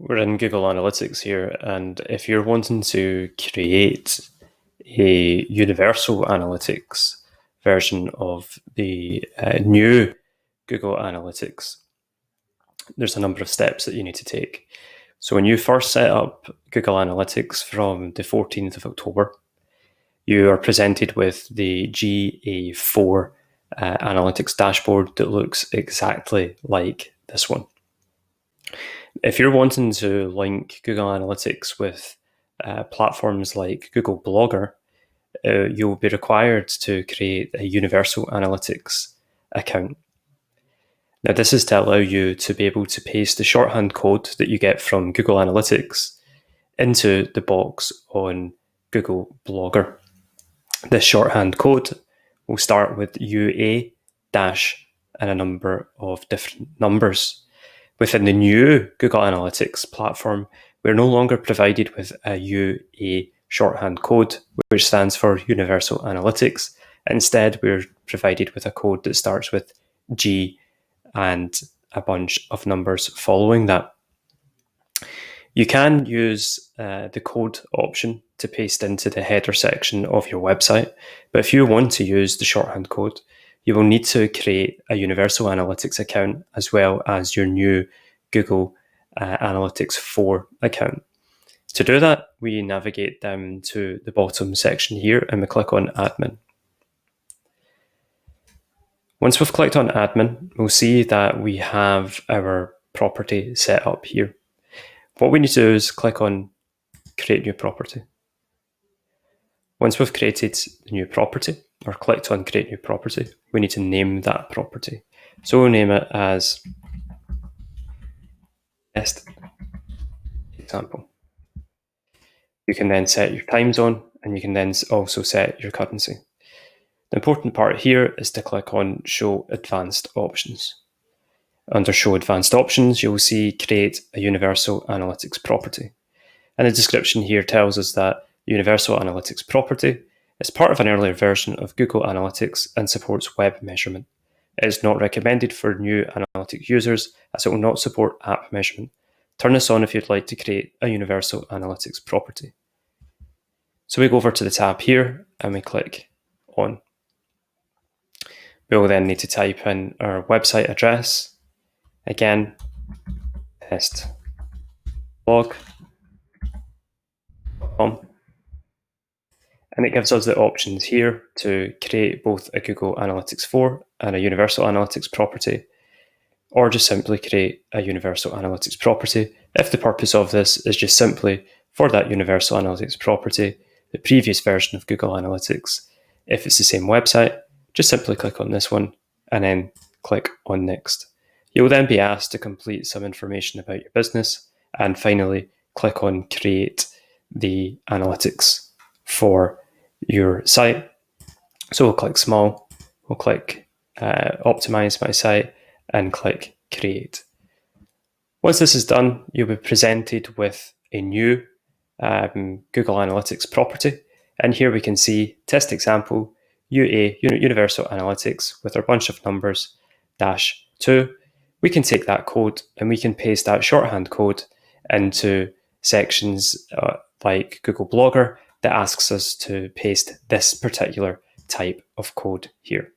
We're in Google Analytics here, and if you're wanting to create a universal analytics version of the new Google Analytics, there's a number of steps that you need to take. So when you first set up Google Analytics from the 14th of October, you are presented with the GA4 analytics dashboard that looks exactly like this one. If you're wanting to link Google Analytics with platforms like Google Blogger, you'll be required to create a universal analytics account. Now, this is to allow you to be able to paste the shorthand code that you get from Google Analytics into the box on Google Blogger. This shorthand code will start with UA dash and a number of different numbers. Within the new Google Analytics platform, we're no longer provided with a UA shorthand code, which stands for Universal Analytics. Instead, we're provided with a code that starts with G and a bunch of numbers following that. You can use the code option to paste into the header section of your website, but if you want to use the shorthand code, you will need to create a Universal Analytics account as well as your new Google Analytics 4 account. To do that, we navigate down to the bottom section here and we click on Admin. Once we've clicked on Admin, we'll see that we have our property set up here. What we need to do is click on Create New Property. Once we've created the new property, or clicked on Create New Property, we need to name that property. So we'll name it as Test Example. You can then set your time zone, and you can then also set your currency. The important part here is to click on Show Advanced Options. Under Show Advanced Options, you'll see Create a Universal Analytics Property. And the description here tells us that Universal Analytics Property is part of an earlier version of Google Analytics and supports web measurement. It is not recommended for new analytics users as it will not support app measurement. Turn this on if you'd like to create a Universal Analytics Property. So we go over to the tab here and we click on. We will then need to type in our website address. Again, testblog.com. And it gives us the options here to create both a Google Analytics 4 and a Universal Analytics property, or just simply create a Universal Analytics property if the purpose of this is just simply for that Universal Analytics property, the previous version of Google Analytics. If it's the same website, just simply click on this one and then click on Next. You'll then be asked to complete some information about your business and finally click on Create the Analytics for your site. So we'll click Small, we'll click Optimize my site and click Create. Once this is done, you'll be presented with a new Google Analytics property. And here we can see Test Example, UA, Universal Analytics with our bunch of numbers, -2. We can take that code and we can paste that shorthand code into sections like Google Blogger that asks us to paste this particular type of code here.